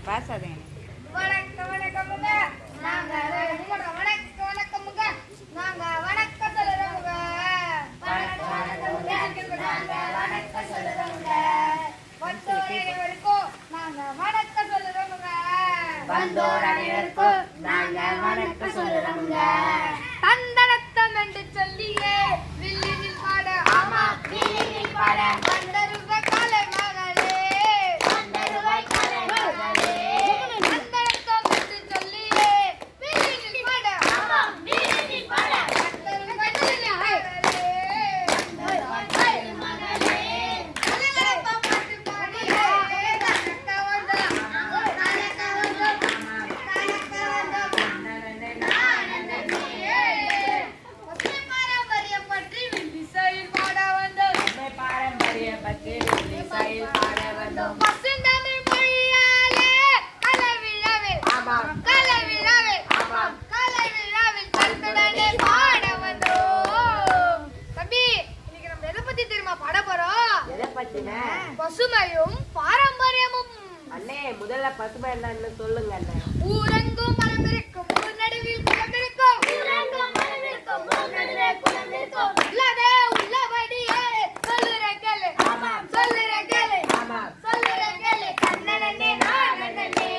பேசாதீங்க. வணக்கம் வணக்கமுங்க. நாங்க வணக்கம் வணக்கமுங்க. நாங்க வணக்கம் சொல்லுறோமுங்க. வணக்கம் வணக்கமுங்க. நாங்க வணக்கம் சொல்லுறோமுங்க. வந்தோர் அனைவருக்கும் நாங்க வணக்கம் சொல்லுறோமுங்க. வந்தோர் அனைவருக்கும் நாங்க வணக்கம் சொல்லுறோமுங்க. தந்தனத்தம் என்று சொல்லியே வில்லினில் பாட ஆமா வில்லினில் பாட வந்தருவ கலை மகளே வந்தருவாய் கலை மகளே. தந்தனத்தம் என்று சொல்லியே வில்லினில் பாட ஆமா வில்லினில் பாட வந்தருவ கலை மகளே வந்தருவாய் கலை மகளே. கலையப்பா பாட்டு பாடியே கலக்க வந்தோம் கலக்க வந்தோம் கலக்க வந்தோம் பசுமை பாரம்பரியம் பற்றி வில்லிசையில் பாட வந்தோம். நம்மை பாரம்பரிய பற்றி வில்லிசையில் பாட வந்தோம். பசுந்தமிழ் மொழியாலே கலைவிழாவில் ஆமாம் கலைவிழாவில் ஆமாம் கலைவிழாவில் தன்னுடனே பாட வந்தோம். தம்பி, இன்னைக்கு நம்ம எதை பத்தி தெரியுமா பாட போறோம்? எதை பத்தின? பசுமையும் பாரம்பரியமும். அண்ணே முதல்ல பசுமை என்னன்னு சொல்லுங்க அண்ணே. ஊரெங்கும் மரம் இருக்கும் ஊர் நடுவில் குளம் இருக்கும் ஊரெங்கும் மரம் இருக்கும், ஊர் நடுவே குளம் இருக்கும். உள்ளதே உள்ளபடியே சொல்லுற கேளு ஆமாம் சொல்லுற கேளு ஆமாம் சொல்லுற கேளு கண்ணனே நானே.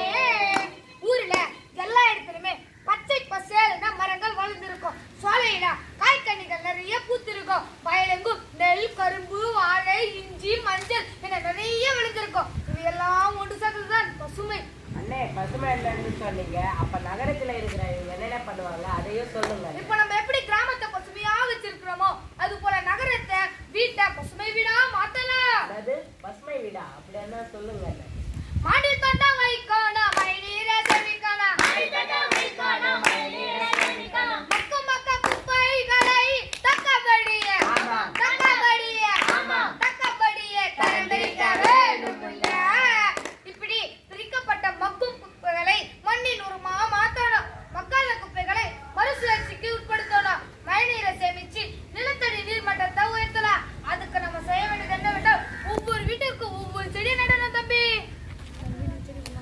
ஊர்ல எல்லா இடத்துலயுமே பச்சை பசேல்னா மரங்கள் வளர்ந்துருக்கும். சோலையில காய்கனிகள் நிறைய பூத்திருக்கும். வயலெங்கும் நெல் கரும்பு வாழை இஞ்சி மஞ்சள் என நிறைய விளைஞ்சிருக்கும். இது எல்லாம் ஒன்று சேர்ந்ததுதான் பசுமை. அண்ணே பசுமை என்னன்னு சொன்னீங்க, அப்ப நகரத்துல இருக்கிற என்னென்ன பண்ணுவாங்க அதையும் சொல்லுங்க. இப்ப நம்ம எப்படி கிராமத்தை பசுமையா வச்சிருக்கிறோமோ அது போல நகரத்தை வீட்டை பசுமை வீடா மாத்தலாம். அதாவது பசுமை வீடா அப்படி என்ன சொல்லுங்க அண்ணே. மாடி தோட்டம் வைக்கணும் மழை நீரை சேமிக்கணும் மக்கும் மக்க குப்பைகளை தக்கபடியே ஆமாம். தக்கபடியே ஆமாம். தக்கபடியே தரம்பிரிக்க வேண்டுமில்ல. இப்படி பிரிக்கப்பட்ட மக்கும் குப்பைகளை மண்ணில் உரமா மாத்தணும். மக்காத குப்பைகளை மறுசுழற்சிக்கு உட்படுத்தணும். மழைநீரை சேமிச்சு நிலத்தடி நீர் மட்டத்தை உயர்த்தலாம். அதுக்கு நம்ம செய்ய வேண்டியது என்னவென்றால் ஒவ்வொரு வீட்டுக்கும் ஒவ்வொரு செடி நடணும் தம்பி.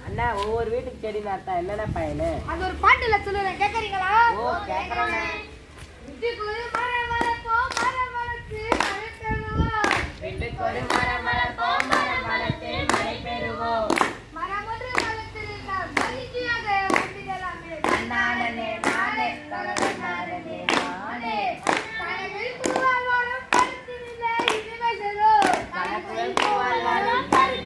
அண்ணா ஒவ்வொரு வீட்டுக்கு செடி நட்டா என்னென்ன பயனு? அது ஒரு பாட்டுல சொல்லுறேன், கேக்குறீங்களா? ஓ கேக்குறேன். வீட்டுக்கு ஒரு மரம் வளர்ப்போம், மரம் வளர்த்து வளர்க்கணும். வீட்டுக்கு ஒரு